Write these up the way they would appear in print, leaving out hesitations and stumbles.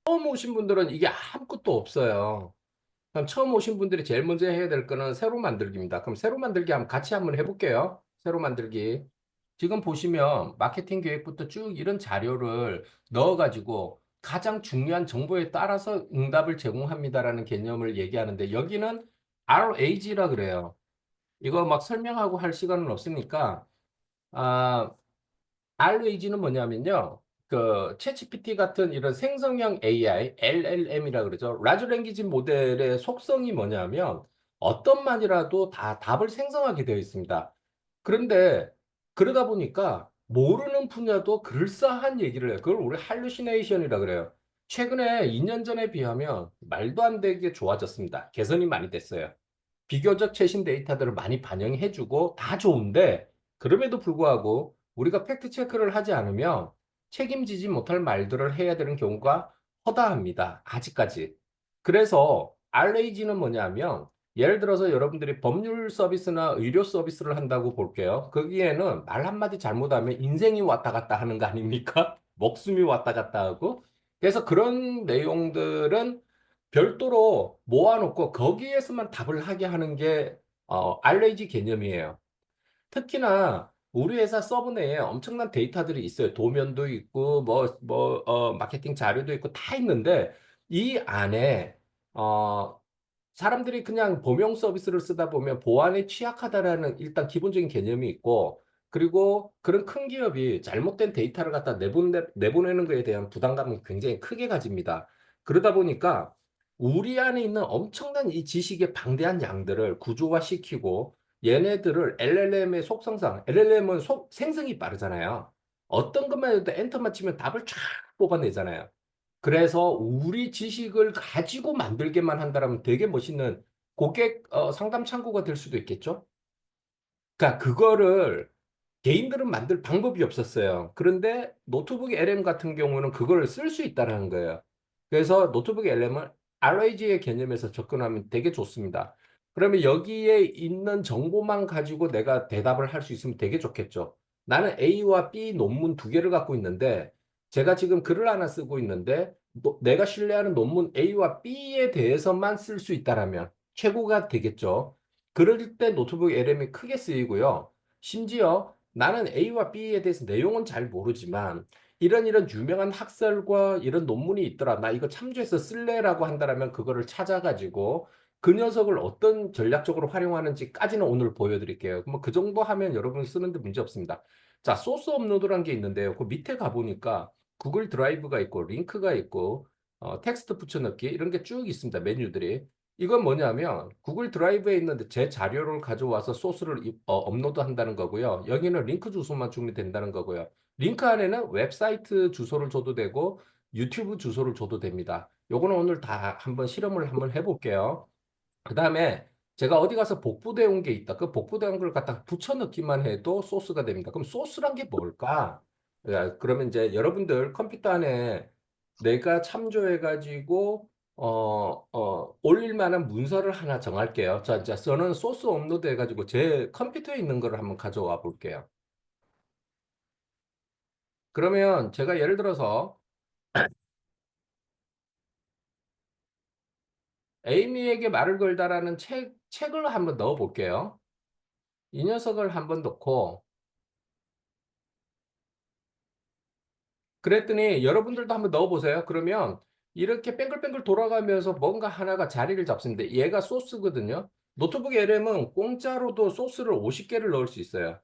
처음 오신 분들은 이게 아무것도 없어요. 그럼 처음 오신 분들이 제일 먼저 해야 될 거는 세로 만들기입니다. 그럼 세로 만들기 한번 같이 한번 해볼게요. 세로 만들기. 지금 보시면 마케팅 계획부터 쭉 이런 자료를 넣어가지고 가장 중요한 정보에 따라서 응답을 제공합니다라는 개념을 얘기하는데 여기는 RAG라 그래요. 이거 막 설명하고 할 시간은 없으니까 아, RAG는 뭐냐면요. 그 챗GPT 같은 이런 생성형 AI, LLM이라 그러죠. 라지 랭귀지 모델의 속성이 뭐냐면 어떤 말이라도 다 답을 생성하게 되어 있습니다. 그런데 그러다 보니까 모르는 분야도 그럴싸한 얘기를 해요. 그걸 우리 할루시네이션이라 그래요. 최근에 2년 전에 비하면 말도 안 되게 좋아졌습니다. 개선이 많이 됐어요. 비교적 최신 데이터들을 많이 반영해주고 다 좋은데 그럼에도 불구하고 우리가 팩트 체크를 하지 않으면 책임지지 못할 말들을 해야 되는 경우가 허다합니다. 아직까지. 그래서 RAG는 뭐냐면 예를 들어서 여러분들이 법률 서비스나 의료 서비스를 한다고 볼게요. 거기에는 말 한마디 잘못하면 인생이 왔다 갔다 하는 거 아닙니까? 목숨이 왔다 갔다 하고. 그래서 그런 내용들은 별도로 모아놓고 거기에서만 답을 하게 하는 게 RAG 개념이에요. 특히나 우리 회사 서버 내에 엄청난 데이터들이 있어요. 도면도 있고 마케팅 자료도 있고 다 있는데 이 안에 어, 사람들이 그냥 범용 서비스를 쓰다 보면 보안에 취약하다라는 일단 기본적인 개념이 있고, 그리고 그런 큰 기업이 잘못된 데이터를 갖다 내보내는 것에 대한 부담감을 굉장히 크게 가집니다. 그러다 보니까 우리 안에 있는 엄청난 이 지식의 방대한 양들을 구조화시키고, 얘네들을 LLM의 속성상, LLM은 생성이 빠르잖아요. 어떤 것만 해도 엔터만 치면 답을 쫙 뽑아내잖아요. 그래서 우리 지식을 가지고 만들게만 한다면 되게 멋있는 고객 상담 창구가 될 수도 있겠죠? 그러니까 그거를 개인들은 만들 방법이 없었어요. 그런데 노트북 LM 같은 경우는 그걸 쓸 수 있다는 거예요. 그래서 노트북 LM을 RAG의 개념에서 접근하면 되게 좋습니다. 그러면 여기에 있는 정보만 가지고 내가 대답을 할 수 있으면 되게 좋겠죠. 나는 A와 B 논문 두 개를 갖고 있는데 제가 지금 글을 하나 쓰고 있는데 내가 신뢰하는 논문 A와 B에 대해서만 쓸 수 있다라면 최고가 되겠죠. 그럴 때 노트북 LM이 크게 쓰이고요. 심지어 나는 A와 B에 대해서 내용은 잘 모르지만 이런 유명한 학설과 이런 논문이 있더라. 나 이거 참조해서 쓸래라고 한다라면 그거를 찾아가지고 그 녀석을 어떤 전략적으로 활용하는지까지는 오늘 보여드릴게요. 뭐 그 정도 하면 여러분이 쓰는데 문제 없습니다. 자, 소스 업로드란 게 있는데요. 그 밑에 가보니까 구글 드라이브가 있고 링크가 있고 텍스트 붙여넣기 이런 게 쭉 있습니다. 메뉴들이. 이건 뭐냐면 구글 드라이브에 있는데 제 자료를 가져와서 소스를 업로드한다는 거고요. 여기는 링크 주소만 주면 된다는 거고요. 링크 안에는 웹사이트 주소를 줘도 되고 유튜브 주소를 줘도 됩니다. 요거는 오늘 다 한번 실험을 한번 해볼게요. 그 다음에 제가 어디 가서 복붙해 온 게 있다. 그 복붙해 온 걸 갖다 붙여 넣기만 해도 소스가 됩니다. 그럼 소스란 게 뭘까? 그러면 이제 여러분들 컴퓨터 안에 내가 참조해가지고 올릴 만한 문서를 하나 정할게요. 자, 저는 소스 업로드 해가지고 제 컴퓨터에 있는 거를 한번 가져와 볼게요. 그러면 제가 예를 들어서 에이미에게 말을 걸다라는 책을 한번 넣어 볼게요. 이 녀석을 한번 넣고 그랬더니 여러분들도 한번 넣어보세요. 그러면 이렇게 뱅글뱅글 돌아가면서 뭔가 하나가 자리를 잡습니다. 얘가 소스거든요. 노트북 LM은 공짜로도 소스를 50개를 넣을 수 있어요.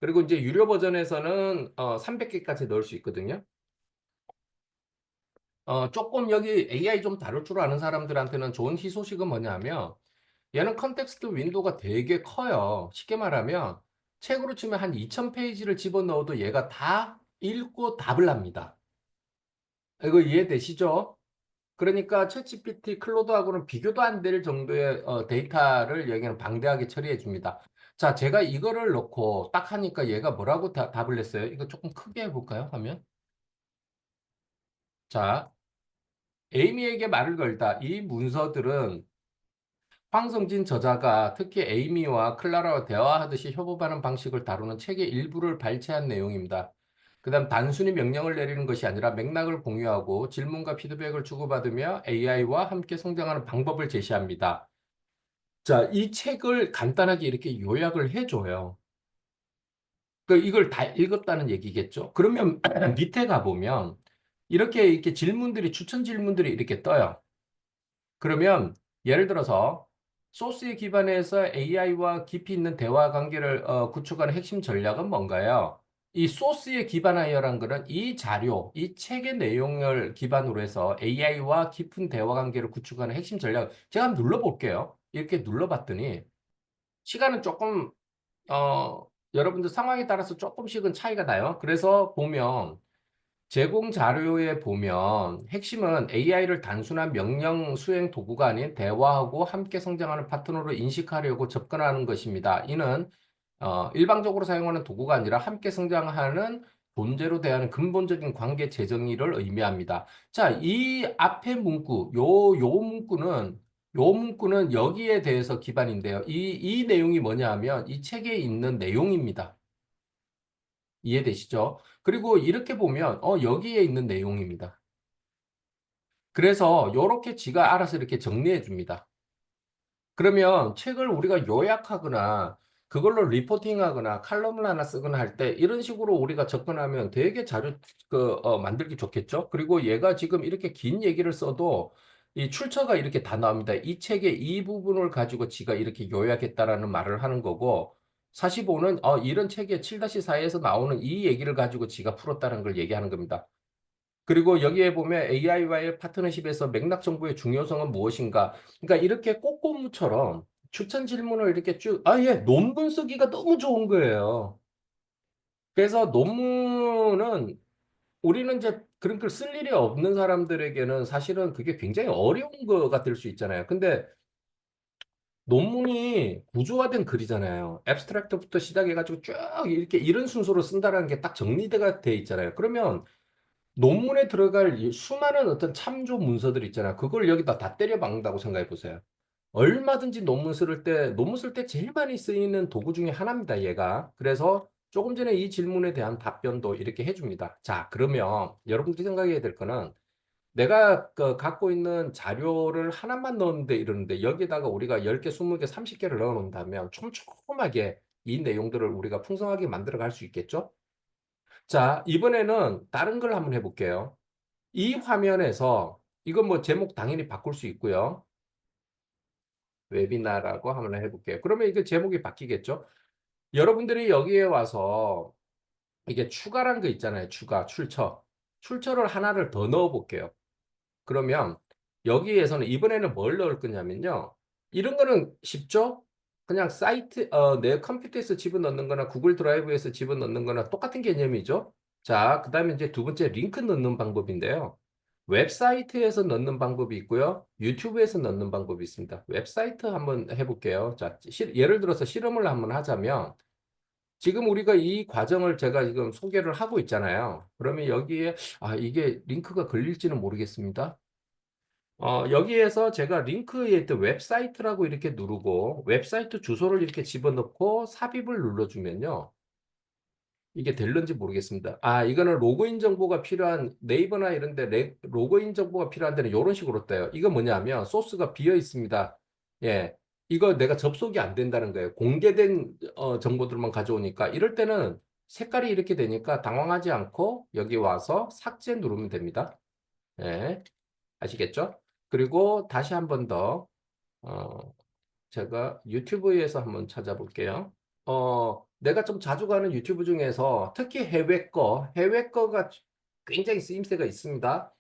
그리고 이제 유료 버전에서는 300개까지 넣을 수 있거든요. 조금 여기 AI 좀 다룰 줄 아는 사람들한테는 좋은 희소식은 뭐냐면 얘는 컨텍스트 윈도우가 되게 커요. 쉽게 말하면 책으로 치면 한 2000페이지를 집어넣어도 얘가 다 읽고 답을 합니다. 이거 이해되시죠? 그러니까 챗GPT 클로드하고는 비교도 안 될 정도의 데이터를 여기는 방대하게 처리해 줍니다. 자, 제가 이거를 넣고 딱 하니까 얘가 뭐라고 답을 냈어요? 이거 조금 크게 해볼까요? 하면. 자, 에이미에게 말을 걸다. 이 문서들은 황성진 저자가 특히 에이미와 클라라와 대화하듯이 협업하는 방식을 다루는 책의 일부를 발췌한 내용입니다. 그다음 단순히 명령을 내리는 것이 아니라 맥락을 공유하고 질문과 피드백을 주고받으며 AI와 함께 성장하는 방법을 제시합니다. 자, 이 책을 간단하게 이렇게 요약을 해줘요. 그 이걸 다 읽었다는 얘기겠죠? 그러면 밑에 가보면 이렇게 질문들이, 추천 질문들이 이렇게 떠요. 그러면 예를 들어서 소스에 기반해서 AI와 깊이 있는 대화 관계를 구축하는 핵심 전략은 뭔가요? 이 소스에 기반하여란 거는 이 자료, 이 책의 내용을 기반으로 해서 AI와 깊은 대화 관계를 구축하는 핵심 전략. 제가 한번 눌러볼게요. 이렇게 눌러봤더니 시간은 조금 여러분들 상황에 따라서 조금씩은 차이가 나요. 그래서 보면 제공 자료에 보면 핵심은 AI를 단순한 명령 수행 도구가 아닌 대화하고 함께 성장하는 파트너로 인식하려고 접근하는 것입니다. 이는 일방적으로 사용하는 도구가 아니라 함께 성장하는 존재로 대하는 근본적인 관계 재정의를 의미합니다. 자, 이 앞에 문구, 요 문구는 여기에 대해서 기반인데요. 이 내용이 뭐냐 하면 이 책에 있는 내용입니다. 이해되시죠? 그리고 이렇게 보면, 여기에 있는 내용입니다. 그래서 요렇게 지가 알아서 이렇게 정리해 줍니다. 그러면 책을 우리가 요약하거나 그걸로 리포팅하거나 칼럼을 하나 쓰거나 할 때 이런 식으로 우리가 접근하면 되게 자료 만들기 좋겠죠? 그리고 얘가 지금 이렇게 긴 얘기를 써도 이 출처가 이렇게 다 나옵니다. 이 책의 이 부분을 가지고 지가 이렇게 요약했다라는 말을 하는 거고 45는 이런 책의 7-4에서 나오는 이 얘기를 가지고 지가 풀었다는 걸 얘기하는 겁니다. 그리고 여기에 보면 AI와의 파트너십에서 맥락 정보의 중요성은 무엇인가? 그러니까 이렇게 꽃고무처럼 추천 질문을 이렇게 쭉, 예, 논문 쓰기가 너무 좋은 거예요. 그래서 논문은 우리는 이제 그런 걸 쓸 일이 없는 사람들에게는 사실은 그게 굉장히 어려운 거가 될 수 있잖아요. 근데 논문이 구조화된 글이잖아요. 앱스트랙트부터 시작해가지고 쭉 이렇게 이런 순서로 쓴다는 게 딱 정리가 돼 있잖아요. 그러면 논문에 들어갈 이 수많은 어떤 참조 문서들 있잖아. 그걸 여기다 다 때려 박는다고 생각해 보세요. 얼마든지 논문 쓸 때 제일 많이 쓰이는 도구 중에 하나입니다, 얘가. 그래서 조금 전에 이 질문에 대한 답변도 이렇게 해줍니다. 자, 그러면 여러분들이 생각해야 될 거는 내가 갖고 있는 자료를 하나만 넣었는데 이러는데 여기다가 우리가 10개, 20개, 30개를 넣어 놓는다면 촘촘하게 이 내용들을 우리가 풍성하게 만들어 갈 수 있겠죠? 자, 이번에는 다른 걸 한번 해볼게요. 이 화면에서 이건 뭐 제목 당연히 바꿀 수 있고요. 웨비나라고 한번 해볼게요. 그러면 이게 제목이 바뀌겠죠? 여러분들이 여기에 와서 이게 추가란 거 있잖아요. 추가, 출처. 출처를 하나를 더 넣어 볼게요. 그러면 여기에서는 이번에는 뭘 넣을 거냐면요. 이런 거는 쉽죠? 그냥 내 컴퓨터에서 집어넣는 거나 구글 드라이브에서 집어넣는 거나 똑같은 개념이죠. 자, 그 다음에 이제 두 번째 링크 넣는 방법인데요. 웹사이트에서 넣는 방법이 있고요. 유튜브에서 넣는 방법이 있습니다. 웹사이트 한번 해볼게요. 자, 예를 들어서 실험을 한번 하자면 지금 우리가 이 과정을 제가 지금 소개를 하고 있잖아요. 그러면 여기에 이게 링크가 걸릴지는 모르겠습니다. 여기에서 제가 링크에 있던 웹사이트라고 이렇게 누르고 웹사이트 주소를 이렇게 집어넣고 삽입을 눌러주면요. 이게 될런지 모르겠습니다. 이거는 로그인 정보가 필요한 네이버나 이런 데 로그인 정보가 필요한 데는 이런 식으로 떠요. 이거 뭐냐면 소스가 비어 있습니다. 예. 이거 내가 접속이 안 된다는 거예요. 공개된 정보들만 가져오니까 이럴 때는 색깔이 이렇게 되니까 당황하지 않고 여기 와서 삭제 누르면 됩니다. 예. 아시겠죠? 그리고 다시 한번 더, 제가 유튜브에서 한번 찾아볼게요. 내가 좀 자주 가는 유튜브 중에서 특히 해외 거가 굉장히 쓰임새가 있습니다.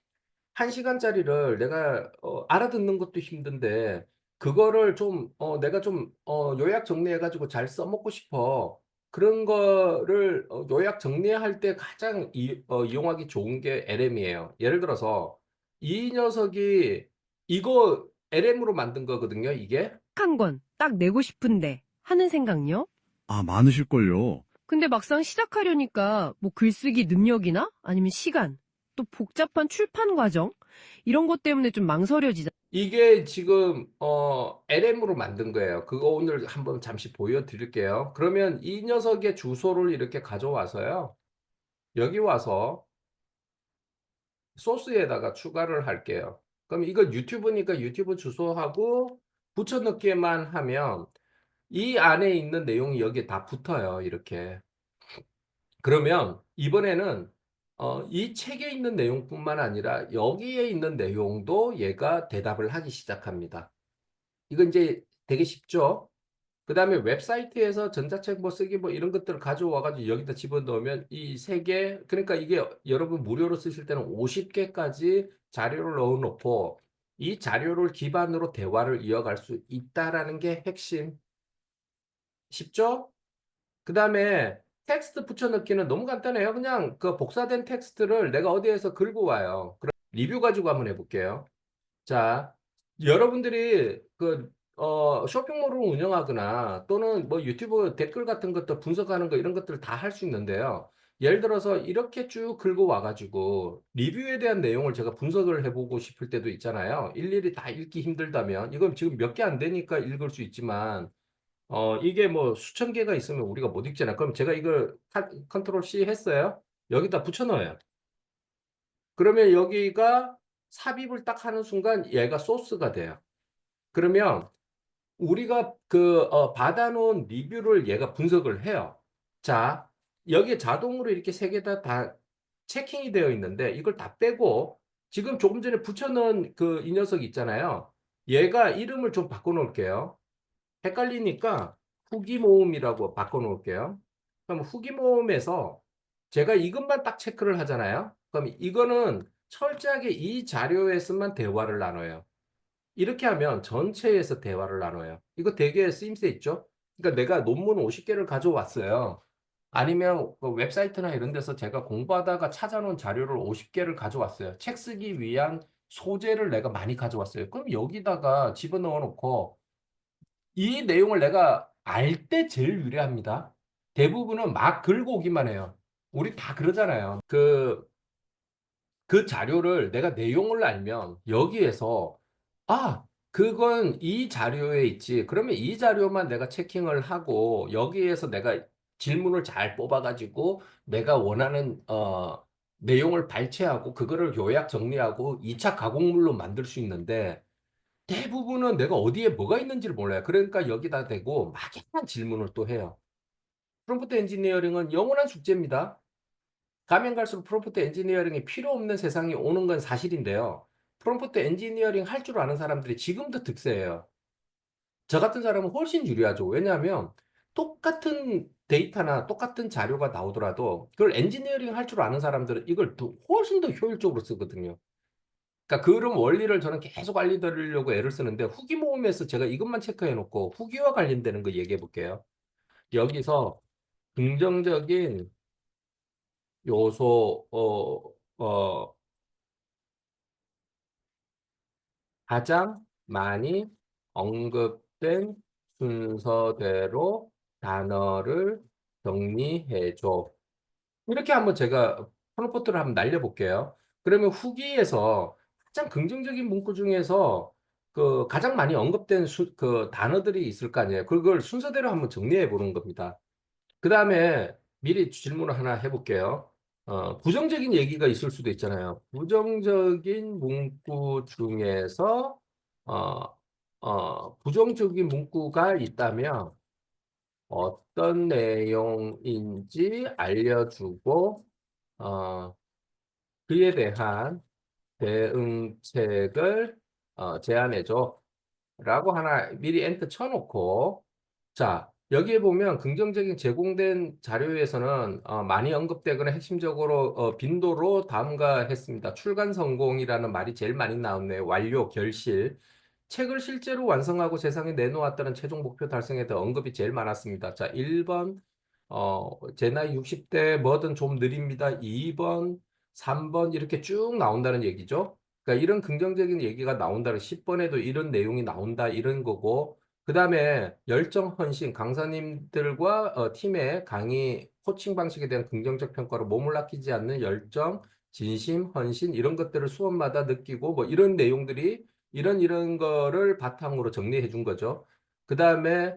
1시간짜리를 내가 알아듣는 것도 힘든데, 그거를 좀, 내가 좀 요약 정리해가지고 잘 써먹고 싶어. 그런 거를 요약 정리할 때 가장 이용하기 좋은 게 LM이에요. 예를 들어서 이 녀석이 이거 LM으로 만든 거거든요, 이게. 한 권 딱 내고 싶은데 하는 생각요? 아, 많으실걸요. 근데 막상 시작하려니까 뭐 글쓰기 능력이나 아니면 시간, 또 복잡한 출판 과정 이런 것 때문에 좀 망설여지잖아. 이게 지금 LM으로 만든 거예요. 그거 오늘 한번 잠시 보여드릴게요. 그러면 이 녀석의 주소를 이렇게 가져와서요. 여기 와서 소스에다가 추가를 할게요. 그럼 이거 유튜브니까 유튜브 주소하고 붙여넣기만 하면 이 안에 있는 내용이 여기에 다 붙어요. 이렇게. 그러면 이번에는 이 책에 있는 내용뿐만 아니라 여기에 있는 내용도 얘가 대답을 하기 시작합니다. 이거 이제 되게 쉽죠? 그 다음에 웹사이트에서 전자책 뭐 쓰기 뭐 이런 것들을 가져와가지고 여기다 집어넣으면 이 세 개, 그러니까 이게 여러분 무료로 쓰실 때는 50개까지 자료를 넣어놓고 이 자료를 기반으로 대화를 이어갈 수 있다라는 게 핵심. 쉽죠? 그 다음에 텍스트 붙여넣기는 너무 간단해요. 그냥 그 복사된 텍스트를 내가 어디에서 긁고 와요. 그럼 리뷰 가지고 한번 해볼게요. 자, 여러분들이 쇼핑몰을 운영하거나 또는 뭐 유튜브 댓글 같은 것도 분석하는 거 이런 것들을 다 할 수 있는데요. 예를 들어서 이렇게 쭉 긁어 와가지고 리뷰에 대한 내용을 제가 분석을 해보고 싶을 때도 있잖아요. 일일이 다 읽기 힘들다면 이건 지금 몇 개 안 되니까 읽을 수 있지만 이게 뭐 수천 개가 있으면 우리가 못 읽잖아. 그럼 제가 이걸 컨트롤 C 했어요. 여기다 붙여 넣어요. 그러면 여기가 삽입을 딱 하는 순간 얘가 소스가 돼요. 그러면 우리가 받아놓은 리뷰를 얘가 분석을 해요. 자, 여기에 자동으로 이렇게 세 개 다 체킹이 되어 있는데 이걸 다 빼고 지금 조금 전에 붙여놓은 그 이 녀석 있잖아요. 얘가 이름을 좀 바꿔놓을게요. 헷갈리니까 후기 모음이라고 바꿔놓을게요. 그럼 후기 모음에서 제가 이것만 딱 체크를 하잖아요. 그럼 이거는 철저하게 이 자료에서만 대화를 나눠요. 이렇게 하면 전체에서 대화를 나눠요. 이거 되게 쓰임새 있죠? 그러니까 내가 논문 50개를 가져왔어요. 아니면 그 웹사이트나 이런 데서 제가 공부하다가 찾아놓은 자료를 50개를 가져왔어요. 책 쓰기 위한 소재를 내가 많이 가져왔어요. 그럼 여기다가 집어넣어 놓고 이 내용을 내가 알 때 제일 유리합니다. 대부분은 막 긁어 오기만 해요. 우리 다 그러잖아요. 그 자료를 내가 내용을 알면 여기에서 아, 그건 이 자료에 있지. 그러면 이 자료만 내가 체킹을 하고 여기에서 내가 질문을 잘 뽑아가지고 내가 원하는 내용을 발췌하고 그거를 요약 정리하고 2차 가공물로 만들 수 있는데 대부분은 내가 어디에 뭐가 있는지를 몰라요. 그러니까 여기다 대고 막연한 질문을 또 해요. 프롬프트 엔지니어링은 영원한 숙제입니다. 가면 갈수록 프롬프트 엔지니어링이 필요 없는 세상이 오는 건 사실인데요. 프롬프트 엔지니어링 할 줄 아는 사람들이 지금도 득세해요. 저 같은 사람은 훨씬 유리하죠. 왜냐하면 똑같은 데이터나 똑같은 자료가 나오더라도 그걸 엔지니어링 할 줄 아는 사람들은 이걸 훨씬 더 효율적으로 쓰거든요. 그러니까 그런 원리를 저는 계속 알려드리려고 애를 쓰는데 후기 모음에서 제가 이것만 체크해 놓고 후기와 관련되는 거 얘기해 볼게요. 여기서 긍정적인 요소, 가장 많이 언급된 순서대로 단어를 정리해 줘. 이렇게 한번 제가 프롬프트를 한번 날려볼게요. 그러면 후기에서 가장 긍정적인 문구 중에서 그 가장 많이 언급된 그 단어들이 있을 거 아니에요. 그걸 순서대로 한번 정리해 보는 겁니다. 그 다음에 미리 질문을 하나 해볼게요. 부정적인 얘기가 있을 수도 있잖아요. 부정적인 문구 중에서 어, 부정적인 문구가 있다면 어떤 내용인지 알려주고 어, 그에 대한 대응책을 제안해줘. 라고 하나 미리 엔터 쳐놓고 자 여기에 보면 긍정적인 제공된 자료에서는 많이 언급되거나 핵심적으로 빈도로 다음과 했습니다. 출간 성공이라는 말이 제일 많이 나왔네요. 완료, 결실. 책을 실제로 완성하고 세상에 내놓았다는 최종 목표 달성에 대해 언급이 제일 많았습니다. 자, 1번, 제 나이 60대 뭐든 좀 느립니다. 2번, 3번 이렇게 쭉 나온다는 얘기죠. 그러니까 이런 긍정적인 얘기가 나온다는 10번에도 이런 내용이 나온다 이런 거고 그 다음에 열정, 헌신, 강사님들과 팀의 강의, 코칭 방식에 대한 긍정적 평가로 몸을 아끼지 않는 열정, 진심, 헌신 이런 것들을 수업마다 느끼고 뭐 이런 내용들이 이런 거를 바탕으로 정리해 준 거죠. 그 다음에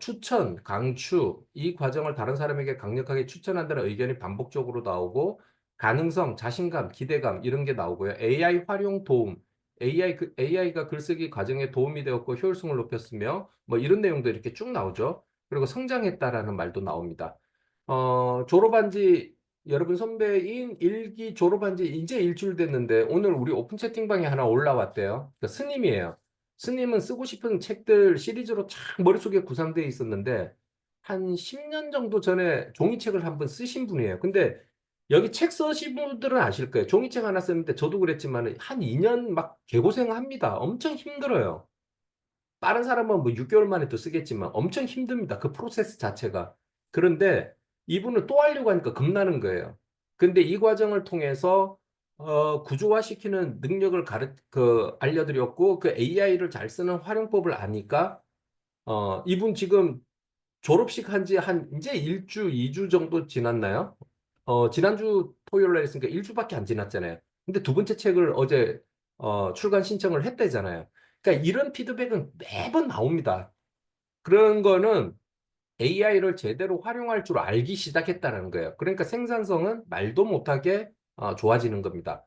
추천, 강추, 이 과정을 다른 사람에게 강력하게 추천한다는 의견이 반복적으로 나오고, 가능성, 자신감, 기대감, 이런 게 나오고요. AI 활용 도움, AI가 글쓰기 과정에 도움이 되었고 효율성을 높였으며, 뭐 이런 내용도 이렇게 쭉 나오죠. 그리고 성장했다라는 말도 나옵니다. 졸업한 지, 여러분 선배인 일기 졸업한 지 이제 일주일 됐는데, 오늘 우리 오픈 채팅방에 하나 올라왔대요. 그 스님이에요. 스님은 쓰고 싶은 책들 시리즈로 쫙 머릿속에 구상되어 있었는데 한 10년 정도 전에 종이책을 한번 쓰신 분이에요. 근데 여기 책 쓰신 분들은 아실 거예요. 종이책 하나 썼는데 저도 그랬지만 한 2년 막 개고생합니다. 엄청 힘들어요. 다른 사람은 뭐 6개월 만에 또 쓰겠지만 엄청 힘듭니다. 그 프로세스 자체가. 그런데 이분은 또 하려고 하니까 겁나는 거예요. 근데 이 과정을 통해서 구조화시키는 능력을 알려드렸고 그 AI를 잘 쓰는 활용법을 아니까 이분 지금 졸업식 한 지 한 이제 1주, 2주 정도 지났나요? 지난주 토요일 날 했으니까 1주밖에 안 지났잖아요. 근데 두 번째 책을 어제 출간 신청을 했대잖아요. 그러니까 이런 피드백은 매번 나옵니다. 그런 거는 AI를 제대로 활용할 줄 알기 시작했다는 거예요. 그러니까 생산성은 말도 못하게 좋아지는 겁니다.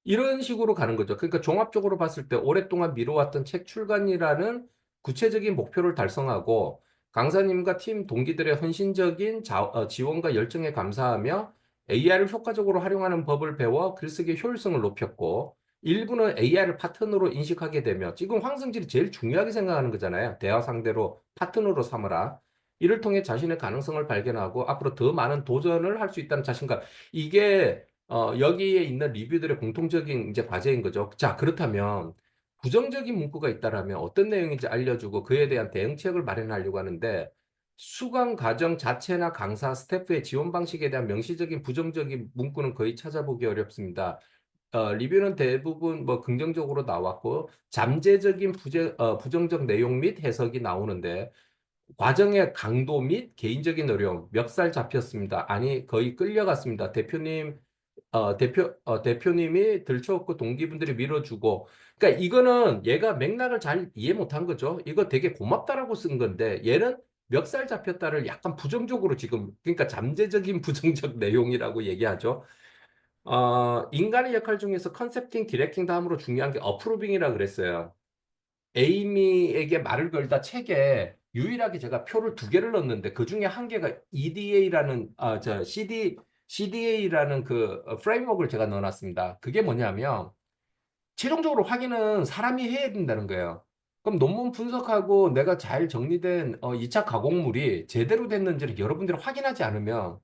이런 식으로 가는 거죠. 그러니까 종합적으로 봤을 때 오랫동안 미뤄왔던 책 출간이라는 구체적인 목표를 달성하고 강사님과 팀 동기들의 헌신적인 지원과 열정에 감사하며 AI를 효과적으로 활용하는 법을 배워 글쓰기 효율성을 높였고 일부는 AI를 파트너로 인식하게 되며 지금 황성질이 제일 중요하게 생각하는 거잖아요. 대화 상대로 파트너로 삼으라. 이를 통해 자신의 가능성을 발견하고 앞으로 더 많은 도전을 할 수 있다는 자신감. 이게 여기에 있는 리뷰들의 공통적인 이제 과제인 거죠. 자, 그렇다면 부정적인 문구가 있다라면 어떤 내용인지 알려주고 그에 대한 대응책을 마련하려고 하는데 수강 과정 자체나 강사, 스태프의 지원 방식에 대한 명시적인 부정적인 문구는 거의 찾아보기 어렵습니다. 리뷰는 대부분 뭐 긍정적으로 나왔고 잠재적인 부정적 내용 및 해석이 나오는데 과정의 강도 및 개인적인 어려움, 멱살 잡혔습니다. 아니, 거의 끌려갔습니다. 대표님이 들쳐업고 동기분들이 밀어주고. 그러니까 이거는 얘가 맥락을 잘 이해 못한 거죠. 이거 되게 고맙다라고 쓴 건데, 얘는 멱살 잡혔다를 약간 부정적으로 지금, 그러니까 잠재적인 부정적 내용이라고 얘기하죠. 인간의 역할 중에서 컨셉팅, 디렉팅 다음으로 중요한 게 어프로빙이라 그랬어요. 에이미에게 말을 걸다 책에 유일하게 제가 표를 두 개를 넣었는데 그 중에 한 개가 EDA라는 CDA라는 그 프레임워크를 제가 넣어놨습니다. 그게 뭐냐면 최종적으로 확인은 사람이 해야 된다는 거예요. 그럼 논문 분석하고 내가 잘 정리된 2차 가공물이 제대로 됐는지를 여러분들이 확인하지 않으면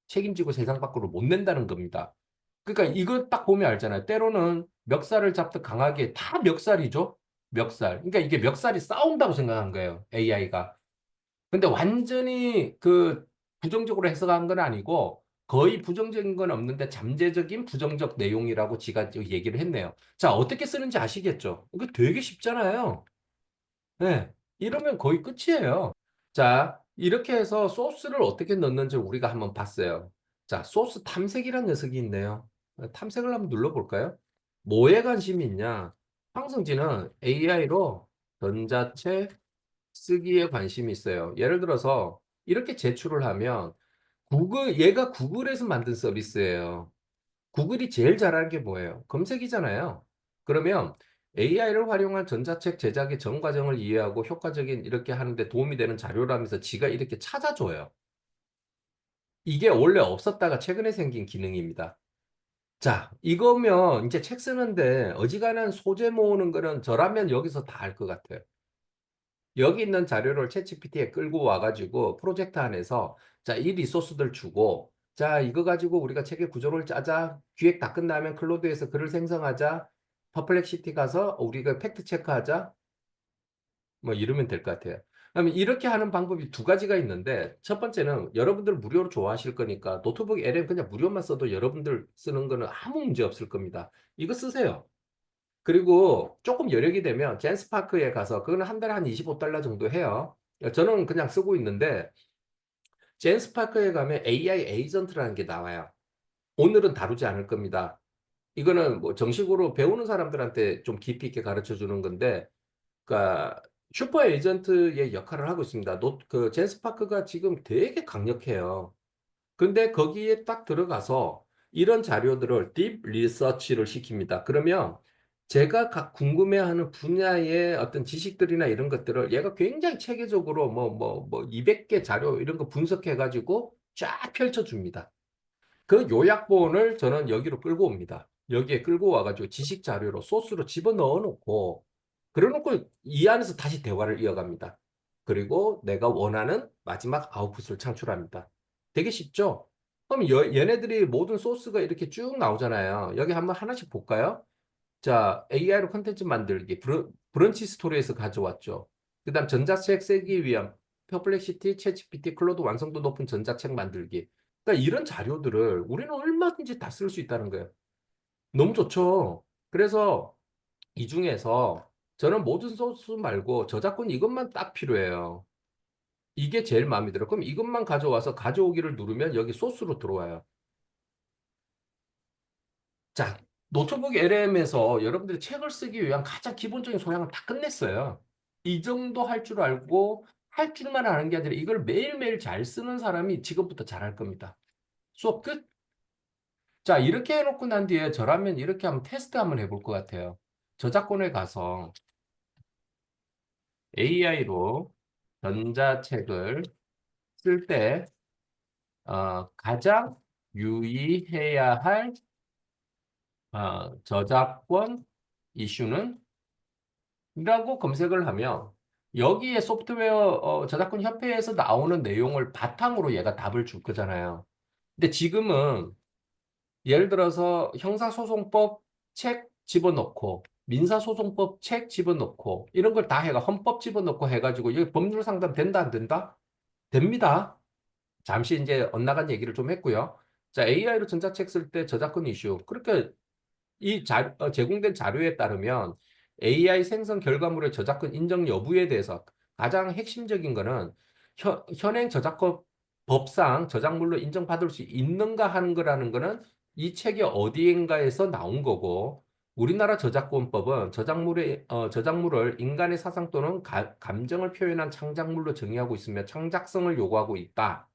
책임지고 세상 밖으로 못 낸다는 겁니다. 그러니까 이거 딱 보면 알잖아요. 때로는 멱살을 잡듯 강하게 다 멱살이죠. 멱살. 그러니까 이게 멱살이 싸운다고 생각한 거예요. AI가. 근데 완전히 그 부정적으로 해석한 건 아니고 거의 부정적인 건 없는데 잠재적인 부정적 내용이라고 지가 얘기를 했네요. 자, 어떻게 쓰는지 아시겠죠? 이거 되게 쉽잖아요. 네. 이러면 거의 끝이에요. 자, 이렇게 해서 소스를 어떻게 넣는지 우리가 한번 봤어요. 자, 소스 탐색이라는 녀석이 있네요. 탐색을 한번 눌러볼까요? 뭐에 관심이 있냐? 황성진은 AI로 전자책 쓰기에 관심이 있어요. 예를 들어서 이렇게 제출을 하면 얘가 구글에서 만든 서비스예요. 구글이 제일 잘하는 게 뭐예요? 검색이잖아요. 그러면 AI를 활용한 전자책 제작의 전 과정을 이해하고 효과적인 이렇게 하는데 도움이 되는 자료라면서 지가 이렇게 찾아줘요. 이게 원래 없었다가 최근에 생긴 기능입니다. 자, 이거면 이제 책 쓰는데 어지간한 소재 모으는 거는 저라면 여기서 다 할 것 같아요. 여기 있는 자료를 챗GPT에 끌고 와가지고 프로젝트 안에서 자, 이 리소스들 주고 자, 이거 가지고 우리가 책의 구조를 짜자. 기획 다 끝나면 클로드에서 글을 생성하자. 퍼플렉시티 가서 우리가 팩트 체크하자. 뭐 이러면 될 것 같아요. 그러면 이렇게 하는 방법이 두 가지가 있는데 첫 번째는 여러분들 무료로 좋아하실 거니까 노트북 LM 그냥 무료만 써도 여러분들 쓰는 거는 아무 문제 없을 겁니다. 이거 쓰세요. 그리고 조금 여력이 되면 젠스파크에 가서 그거는 한 달에 한 $25 정도 해요. 저는 그냥 쓰고 있는데 젠스파크에 가면 AI 에이전트라는 게 나와요. 오늘은 다루지 않을 겁니다. 이거는 뭐 정식으로 배우는 사람들한테 좀 깊이 있게 가르쳐 주는 건데, 그러니까 슈퍼 에이전트의 역할을 하고 있습니다. 그 젠스파크가 지금 되게 강력해요. 근데 거기에 딱 들어가서 이런 자료들을 딥 리서치를 시킵니다. 그러면 제가 각 궁금해하는 분야의 어떤 지식들이나 이런 것들을 얘가 굉장히 체계적으로 200개 자료 이런 거 분석해가지고 쫙 펼쳐줍니다. 그 요약본을 저는 여기로 끌고 옵니다. 여기에 끌고 와가지고 지식 자료로 소스로 집어넣어 놓고 그래놓고 이 안에서 다시 대화를 이어갑니다. 그리고 내가 원하는 마지막 아웃풋을 창출합니다. 되게 쉽죠? 그럼 얘네들이 모든 소스가 이렇게 쭉 나오잖아요. 여기 한번 하나씩 볼까요? 자, AI로 컨텐츠 만들기, 브런치 스토리에서 가져왔죠. 그 다음 전자책 쓰기 위한 퍼플렉시티, 챗GPT, 클로드 완성도 높은 전자책 만들기. 그러니까 이런 자료들을 우리는 얼마든지 다 쓸 수 있다는 거예요. 너무 좋죠. 그래서 이 중에서 저는 모든 소스 말고 저작권 이것만 딱 필요해요. 이게 제일 마음에 들어. 그럼 이것만 가져와서 가져오기를 누르면 여기 소스로 들어와요. 자, 노트북 LM에서 여러분들이 책을 쓰기 위한 가장 기본적인 소양을 다 끝냈어요. 이 정도 할 줄 알고 할 줄만 아는 게 아니라 이걸 매일매일 잘 쓰는 사람이 지금부터 잘할 겁니다. 수업 끝? 자, 이렇게 해놓고 난 뒤에 저라면 이렇게 한번 테스트 한번 해볼 것 같아요. 저작권에 가서 AI로 전자책을 쓸 때 가장 유의해야 할 저작권 이슈는 이라고 검색을 하면 여기에 소프트웨어 저작권 협회에서 나오는 내용을 바탕으로 얘가 답을 줄 거잖아요. 근데 지금은 예를 들어서 형사소송법 책 집어넣고 민사소송법 책 집어넣고 이런 걸 다 해가 헌법 집어넣고 해가지고 여기 법률 상담 된다 안 된다? 됩니다. 잠시 이제 엇나간 얘기를 좀 했고요. 자, AI로 전자책 쓸 때 저작권 이슈. 그렇게 제공된 자료에 따르면 AI 생성 결과물의 저작권 인정 여부에 대해서 가장 핵심적인 거는 현행 저작권 법상 저작물로 인정받을 수 있는가 하는 거라는 거는 이 책의 어디인가에서 나온 거고 우리나라 저작권법은 저작물을 인간의 사상 또는 감정을 표현한 창작물로 정의하고 있으며 창작성을 요구하고 있다.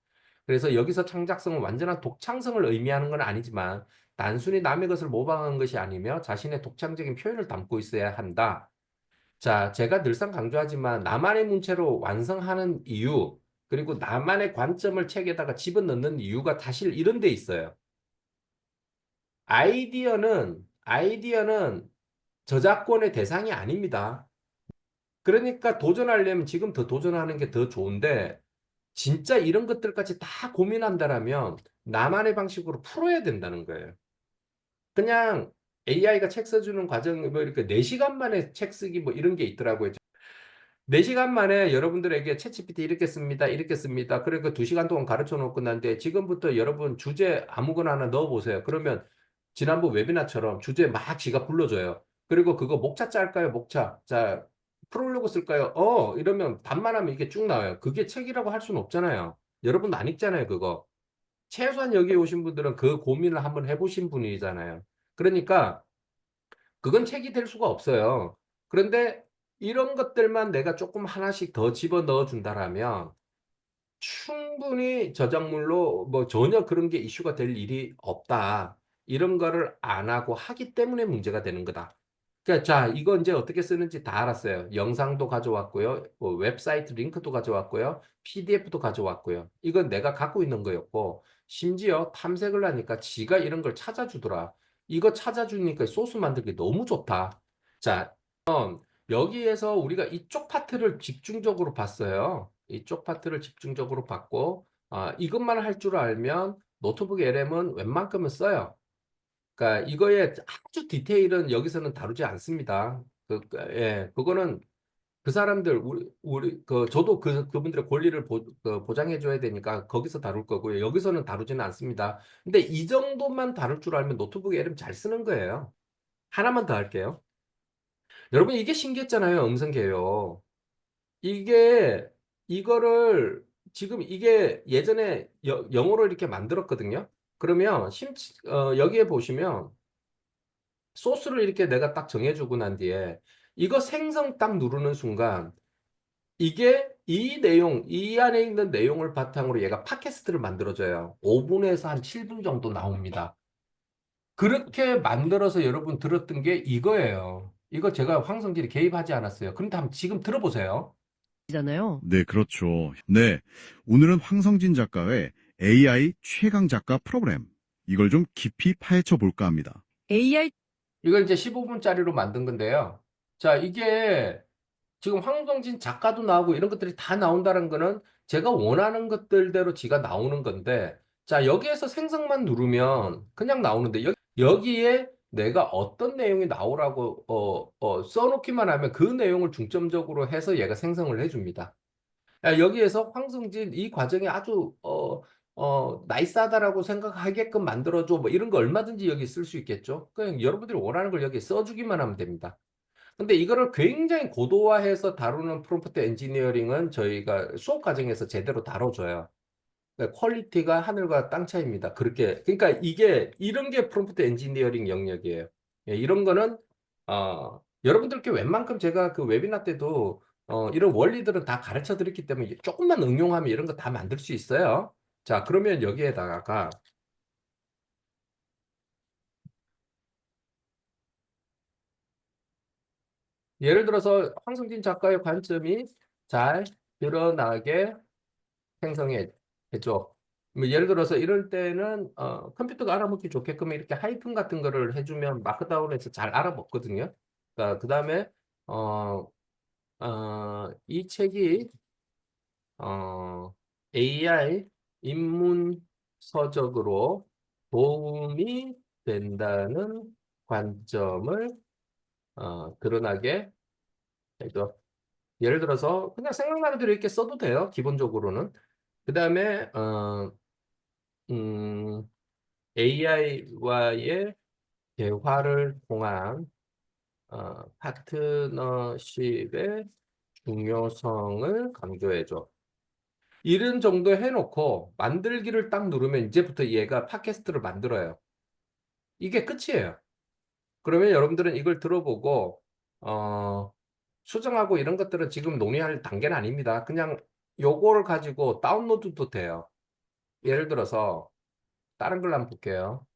그래서 여기서 창작성은 완전한 독창성을 의미하는 건 아니지만 단순히 남의 것을 모방한 것이 아니며 자신의 독창적인 표현을 담고 있어야 한다. 자, 제가 늘상 강조하지만 나만의 문체로 완성하는 이유, 그리고 나만의 관점을 책에다가 집어넣는 이유가 사실 이런 데 있어요. 아이디어는 저작권의 대상이 아닙니다. 그러니까 도전하려면 지금 더 도전하는 게 더 좋은데, 진짜 이런 것들까지 다 고민한다라면 나만의 방식으로 풀어야 된다는 거예요. 그냥 AI가 책 써주는 과정, 뭐 이렇게 4시간 만에 책 쓰기 뭐 이런 게 있더라고요. 4시간 만에 여러분들에게 챗GPT 이렇게 씁니다. 이렇게 씁니다. 그리고 2시간 동안 가르쳐 놓고 끝났는데 지금부터 여러분 주제 아무거나 하나 넣어 보세요. 그러면 지난번 웨비나처럼 주제 막 지가 불러줘요. 그리고 그거 목차 짤까요? 목차. 자, 프롤로그 쓸까요? 이러면 답만 하면 이게 쭉 나와요. 그게 책이라고 할 수는 없잖아요. 여러분 안 읽잖아요, 그거. 최소한 여기 오신 분들은 그 고민을 한번 해보신 분이잖아요. 그러니까 그건 책이 될 수가 없어요. 그런데 이런 것들만 내가 조금 하나씩 더 집어 넣어 준다라면 충분히 저작물로 뭐 전혀 그런 게 이슈가 될 일이 없다. 이런 거를 안 하고 하기 때문에 문제가 되는 거다. 그러니까 자, 이거 이제 어떻게 쓰는지 다 알았어요. 영상도 가져왔고요. 뭐 웹사이트 링크도 가져왔고요. PDF도 가져왔고요. 이건 내가 갖고 있는 거였고, 심지어 탐색을 하니까 지가 이런 걸 찾아주더라. 이거 찾아주니까 소스 만들기 너무 좋다. 자, 여기에서 우리가 이쪽 파트를 집중적으로 봤어요. 이쪽 파트를 집중적으로 봤고, 이것만 할 줄 알면 노트북 LM은 웬만큼은 써요. 그러니까 이거의 아주 디테일은 여기서는 다루지 않습니다. 예, 그거는 그 사람들 저도 그분들의 권리를 보장해 줘야 되니까 거기서 다룰 거고요. 여기서는 다루지는 않습니다. 근데 이 정도만 다룰 줄 알면 노트북 이름 잘 쓰는 거예요. 하나만 더 할게요. 여러분 이게 신기했잖아요. 음성개요. 이게 이거를 지금 이게 예전에 영어로 이렇게 만들었거든요. 그러면 여기에 보시면 소스를 이렇게 내가 딱 정해주고 난 뒤에 이거 생성 딱 누르는 순간 이게 이 내용, 이 안에 있는 내용을 바탕으로 얘가 팟캐스트를 만들어줘요. 5분에서 한 7분 정도 나옵니다. 그렇게 만들어서 여러분 들었던 게 이거예요. 이거 제가 황성진이 개입하지 않았어요. 그런데 한번 지금 들어보세요. 잖아요. 네, 그렇죠. 네. 오늘은 황성진 작가의 AI 최강 작가 프로그램. 이걸 좀 깊이 파헤쳐 볼까 합니다. AI 이걸 이제 15분짜리로 만든 건데요. 자, 이게 지금 황성진 작가도 나오고 이런 것들이 다 나온다는 거는 제가 원하는 것들대로 지가 나오는 건데, 자, 여기에서 생성만 누르면 그냥 나오는데, 여기에 내가 어떤 내용이 나오라고, 써놓기만 하면 그 내용을 중점적으로 해서 얘가 생성을 해줍니다. 야, 여기에서 황성진 이 과정이 아주, 나이스하다라고 생각하게끔 만들어줘. 뭐 이런 거 얼마든지 여기 쓸 수 있겠죠. 그냥 여러분들이 원하는 걸 여기 써주기만 하면 됩니다. 근데 이거를 굉장히 고도화해서 다루는 프롬프트 엔지니어링은 저희가 수업 과정에서 제대로 다뤄줘요. 그러니까 퀄리티가 하늘과 땅 차이입니다. 그렇게, 그러니까 이게, 이런 게 프롬프트 엔지니어링 영역이에요. 예, 이런 거는, 여러분들께 웬만큼 제가 그 웨비나 때도, 이런 원리들은 다 가르쳐 드렸기 때문에 조금만 응용하면 이런 거 다 만들 수 있어요. 자, 그러면 여기에다가, 예를 들어서 황성진 작가의 관점이 잘 드러나게 생성해 줘. 뭐 예를 들어서 이럴 때는 컴퓨터가 알아먹기 좋게끔 이렇게 하이픈 같은 거를 해주면 마크다운에서 잘 알아먹거든요. 그러니까 그 다음에 어, 이 책이 어, AI 입문 서적으로 도움이 된다는 관점을 드러나게 해줘. 예를 들어서 그냥 생각나는 대로 이렇게 써도 돼요. 기본적으로는. 그 다음에 AI와의 대화를 통한 파트너십의 중요성을 강조해줘. 이런 정도 해놓고 만들기를 딱 누르면 이제부터 얘가 팟캐스트를 만들어요. 이게 끝이에요. 그러면 여러분들은 이걸 들어보고 수정하고 이런 것들은 지금 논의할 단계는 아닙니다. 그냥 요거를 가지고 다운로드도 돼요. 예를 들어서 다른 걸 한번 볼게요.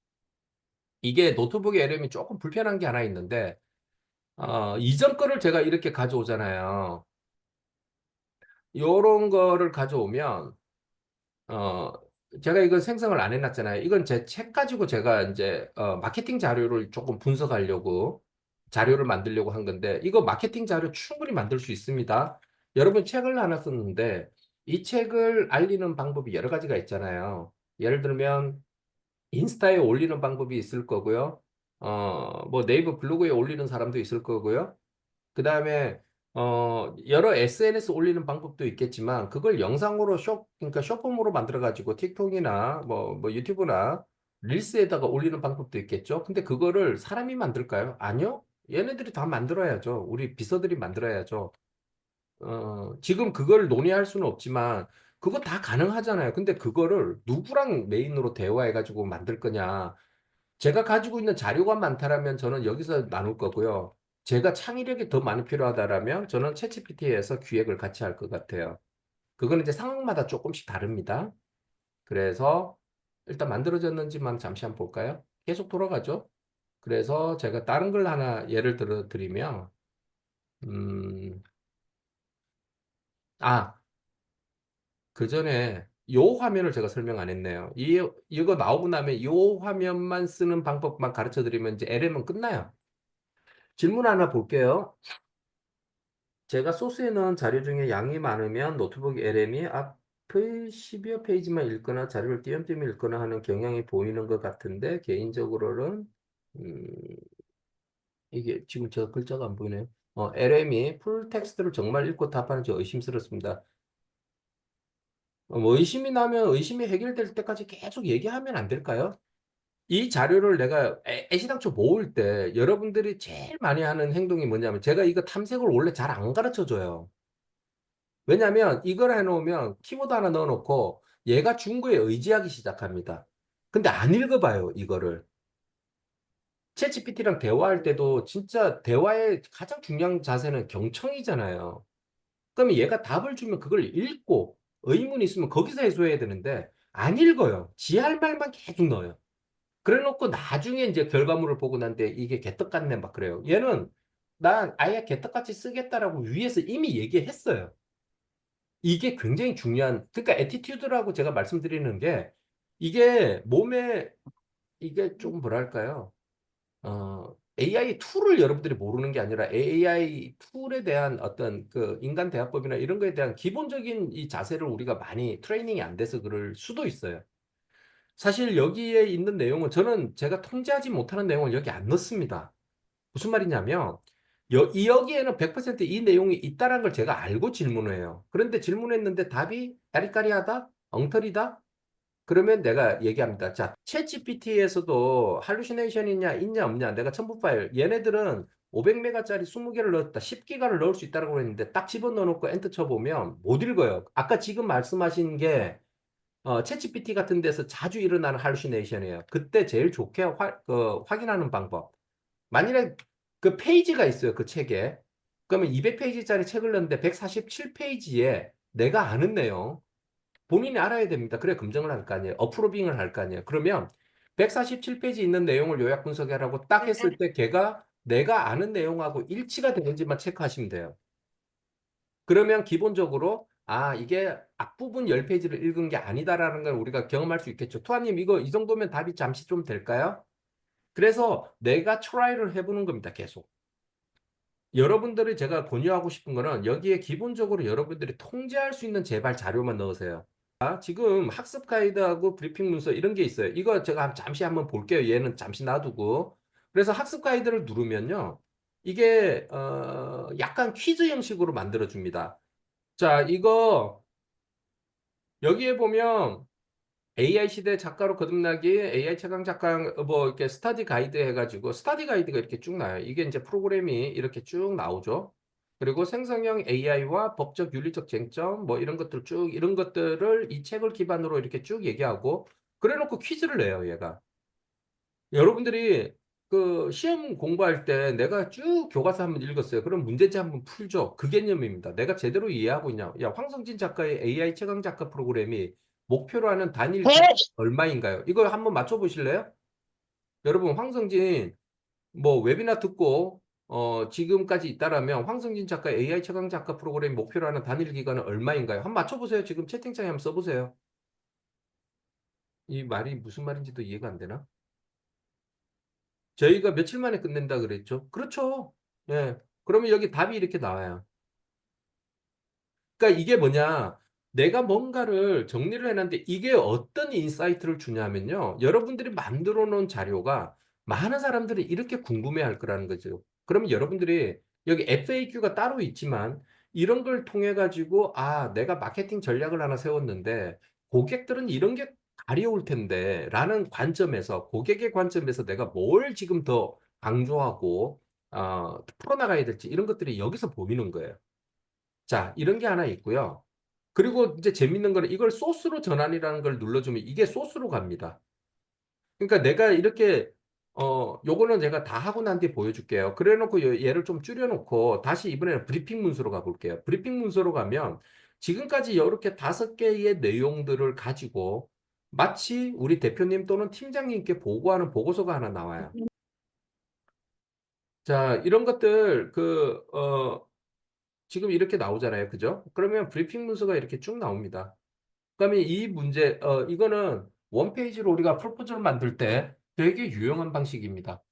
이게 노트북의 LM이 조금 불편한 게 하나 있는데 이전 거를 제가 이렇게 가져오잖아요. 요런 거를 가져오면, 어, 제가 이건 생성을 안 해놨잖아요. 이건 제 책 가지고 제가 이제, 마케팅 자료를 조금 분석하려고, 자료를 만들려고 한 건데, 이거 마케팅 자료 충분히 만들 수 있습니다. 여러분 책을 하나 썼는데, 이 책을 알리는 방법이 여러 가지가 있잖아요. 예를 들면, 인스타에 올리는 방법이 있을 거고요. 뭐 네이버 블로그에 올리는 사람도 있을 거고요. 그 다음에 여러 SNS 올리는 방법도 있겠지만 그걸 영상으로 그러니까 숏폼으로 만들어 가지고 틱톡이나 뭐 유튜브나 릴스에다가 올리는 방법도 있겠죠. 근데 그거를 사람이 만들까요? 아니요. 얘네들이 다 만들어야죠. 우리 비서들이 만들어야죠. 지금 그걸 논의할 수는 없지만 그거 다 가능하잖아요. 근데 그거를 누구랑 메인으로 대화해가지고 만들 거냐? 제가 가지고 있는 자료가 많다라면 저는 여기서 나눌 거고요. 제가 창의력이 더 많이 필요하다라면 저는 챗GPT에서 기획을 같이 할 것 같아요. 그거는 이제 상황마다 조금씩 다릅니다. 그래서 일단 만들어졌는지만 잠시 한번 볼까요? 계속 돌아가죠. 그래서 제가 다른 걸 하나 예를 들어 드리면, 음, 아, 그 전에 요 화면을 제가 설명 안 했네요. 이거 나오고 나면 요 화면만 쓰는 방법만 가르쳐 드리면 이제 LM은 끝나요. 질문 하나 볼게요. 제가 소스에 넣은 자료 중에 양이 많으면 노트북 LM이 앞의 10여 페이지만 읽거나 자료를 띄엄띄엄 읽거나 하는 경향이 보이는 것 같은데 개인적으로는 음, 이게 지금 저 글자가 안 보이네요. LM이 풀 텍스트를 정말 읽고 답하는지 의심스럽습니다. 뭐 의심이 나면 의심이 해결될 때까지 계속 얘기하면 안 될까요? 이 자료를 내가 애시당초 모을 때 여러분들이 제일 많이 하는 행동이 뭐냐면 제가 이거 탐색을 원래 잘 안 가르쳐 줘요. 왜냐면 이걸 해놓으면 키보드 하나 넣어놓고 얘가 준 거에 의지하기 시작합니다. 근데 안 읽어봐요, 이거를. 챗GPT랑 대화할 때도 진짜 대화의 가장 중요한 자세는 경청이잖아요. 그러면 얘가 답을 주면 그걸 읽고 의문이 있으면 거기서 해소해야 되는데 안 읽어요. 지 할 말만 계속 넣어요. 그래 놓고 나중에 이제 결과물을 보고 난데 이게 개떡 같네 막 그래요. 얘는 난 아예 개떡같이 쓰겠다라고 위에서 이미 얘기했어요. 이게 굉장히 중요한, 그러니까 애티튜드라고 제가 말씀드리는 게 이게 몸에 이게 좀 뭐랄까요? AI 툴을 여러분들이 모르는 게 아니라 AI 툴에 대한 어떤 그 인간 대화법이나 이런 거에 대한 기본적인 이 자세를 우리가 많이 트레이닝이 안 돼서 그럴 수도 있어요. 사실 여기에 있는 내용은 저는 제가 통제하지 못하는 내용을 여기 안 넣습니다. 무슨 말이냐면 여기에는 100%이 내용이 있다는 걸 제가 알고 질문을 해요. 그런데 질문했는데 답이 까리까리하다? 엉터리다? 그러면 내가 얘기합니다. 자, 챗GPT에서도 할루시네이션 있냐 없냐? 내가 첨부 파일. 얘네들은 500메가짜리 20개를 넣었다. 10기가를 넣을 수 있다고 했는데 딱 집어넣어 놓고 엔터 쳐보면 못 읽어요. 아까 지금 말씀하신 게 챗GPT 같은 데서 자주 일어나는 할루시네이션이에요. 그때 제일 좋게 확인하는 방법. 만일에 그 페이지가 있어요. 그 책에. 그러면 200페이지짜리 책을 넣는데 147페이지에 내가 아는 내용, 본인이 알아야 됩니다. 그래 검증을 할 거 아니에요. 어프로빙을 할 거 아니에요. 그러면 147페이지 있는 내용을 요약 분석하라고 딱 했을 때 걔가 내가 아는 내용하고 일치가 되는지만 체크하시면 돼요. 그러면 기본적으로 이게 앞부분 10페이지를 읽은 게 아니다라는 걸 우리가 경험할 수 있겠죠. 투아님 이거 이 정도면 답이 잠시 좀 될까요? 그래서 내가 트라이를 해보는 겁니다. 계속. 여러분들이 제가 권유하고 싶은 거는 여기에 기본적으로 여러분들이 통제할 수 있는 제발 자료만 넣으세요. 지금 학습 가이드하고 브리핑 문서 이런 게 있어요. 이거 제가 잠시 한번 볼게요. 얘는 잠시 놔두고. 그래서 학습 가이드를 누르면요. 이게 약간 퀴즈 형식으로 만들어 줍니다. 자, 이거 여기에 보면 AI 시대 작가로 거듭나기, AI 최강 작가 뭐 이렇게 스터디 가이드 해가지고 스터디 가이드가 이렇게 쭉 나요. 이게 이제 프로그램이 이렇게 쭉 나오죠. 그리고 생성형 AI와 법적 윤리적 쟁점 뭐 이런 것들 쭉 이런 것들을 이 책을 기반으로 이렇게 쭉 얘기하고 그래놓고 퀴즈를 내요, 얘가. 여러분들이 그 시험 공부할 때 내가 쭉 교과서 한번 읽었어요. 그럼 문제집 한번 풀죠. 그 개념입니다. 내가 제대로 이해하고 있냐. 야, 황성진 작가의 AI 최강 작가 프로그램이 목표로 하는 단일 기간 얼마인가요? 이거 한번 맞춰보실래요? 여러분, 황성진 뭐 웨비나 듣고 지금까지 있다라면 황성진 작가의 AI 최강 작가 프로그램 목표로 하는 단일 기간은 얼마인가요? 한번 맞춰보세요. 지금 채팅창에 한번 써보세요. 이 말이 무슨 말인지도 이해가 안 되나? 저희가 며칠 만에 끝낸다 그랬죠? 그렇죠. 예. 그러면 여기 답이 이렇게 나와요. 그러니까 이게 뭐냐? 내가 뭔가를 정리를 해놨는데 이게 어떤 인사이트를 주냐면요. 여러분들이 만들어 놓은 자료가 많은 사람들이 이렇게 궁금해 할 거라는 거죠. 그러면 여러분들이 여기 FAQ가 따로 있지만 이런 걸 통해 가지고 내가 마케팅 전략을 하나 세웠는데 고객들은 이런 게 가려울 텐데 라는 관점에서 고객의 관점에서 내가 뭘 지금 더 강조하고 풀어나가야 될지 이런 것들이 여기서 보이는 거예요. 자, 이런 게 하나 있고요. 그리고 이제 재밌는 거는 이걸 소스로 전환이라는 걸 눌러주면 이게 소스로 갑니다. 그러니까 내가 이렇게 요거는 제가 다 하고 난 뒤에 보여줄게요. 그래 놓고 얘를 좀 줄여놓고 다시 이번에는 브리핑 문서로 가볼게요. 브리핑 문서로 가면 지금까지 이렇게 5개의 내용들을 가지고 마치 우리 대표님 또는 팀장님께 보고하는 보고서가 하나 나와요. 자, 이런 것들 지금 이렇게 나오잖아요. 그죠? 그러면 브리핑 문서가 이렇게 쭉 나옵니다. 그러면 이 문제, 이거는 원페이지로 우리가 프로포즈를 만들 때 되게 유용한 방식입니다.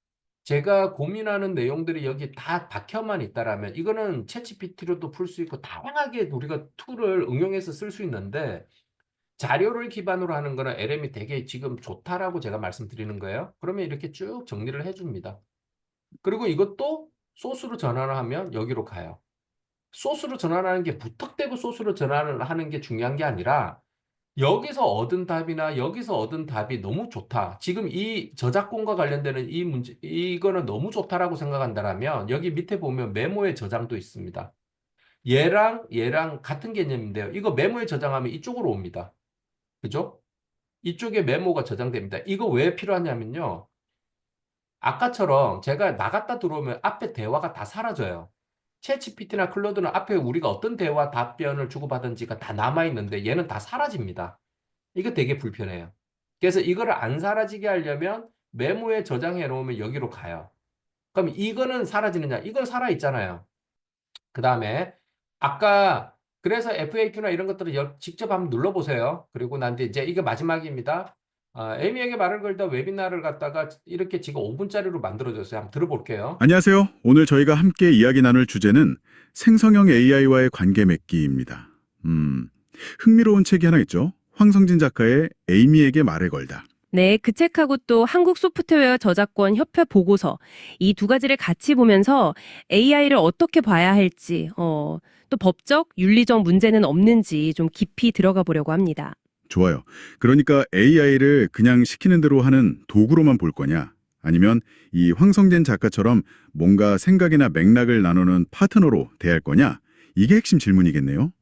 제가 고민하는 내용들이 여기 다 박혀만 있다라면 이거는 챗GPT로도 풀 수 있고 다양하게 우리가 툴을 응용해서 쓸 수 있는데 자료를 기반으로 하는 거는 LM이 되게 지금 좋다라고 제가 말씀드리는 거예요. 그러면 이렇게 쭉 정리를 해줍니다. 그리고 이것도 소스로 전환을 하면 여기로 가요. 소스로 전환하는 게 무턱대고 소스로 전환을 하는 게 중요한 게 아니라 여기서 얻은 답이나 여기서 얻은 답이 너무 좋다. 지금 이 저작권과 관련되는 이 문제, 이거는 너무 좋다라고 생각한다면 여기 밑에 보면 메모의 저장도 있습니다. 얘랑 같은 개념인데요. 이거 메모에 저장하면 이쪽으로 옵니다. 그죠? 이쪽에 메모가 저장됩니다. 이거 왜 필요하냐면요. 아까처럼 제가 나갔다 들어오면 앞에 대화가 다 사라져요. 챗GPT나 클로드는 앞에 우리가 어떤 대화 답변을 주고받은지가 다 남아있는데 얘는 다 사라집니다. 이거 되게 불편해요. 그래서 이거를 안 사라지게 하려면 메모에 저장해 놓으면 여기로 가요. 그럼 이거는 사라지느냐? 이건 살아있잖아요. 그 다음에 아까 그래서 FAQ나 이런 것들을 직접 한번 눌러보세요. 그리고 난 뒤에 이제 이게 마지막입니다. 에이미에게 말을 걸다 웨비나를 갖다가 이렇게 지금 5분짜리로 만들어졌어요. 한번 들어볼게요. 안녕하세요. 오늘 저희가 함께 이야기 나눌 주제는 생성형 AI와의 관계 맺기입니다. 흥미로운 책이 하나 있죠. 황성진 작가의 에이미에게 말을 걸다. 네, 그 책하고 또 한국 소프트웨어 저작권 협회 보고서 이 두 가지를 같이 보면서 AI를 어떻게 봐야 할지, 또 법적, 윤리적 문제는 없는지 좀 깊이 들어가 보려고 합니다. 좋아요. 그러니까 AI를 그냥 시키는 대로 하는 도구로만 볼 거냐? 아니면 이 황성진 작가처럼 뭔가 생각이나 맥락을 나누는 파트너로 대할 거냐? 이게 핵심 질문이겠네요.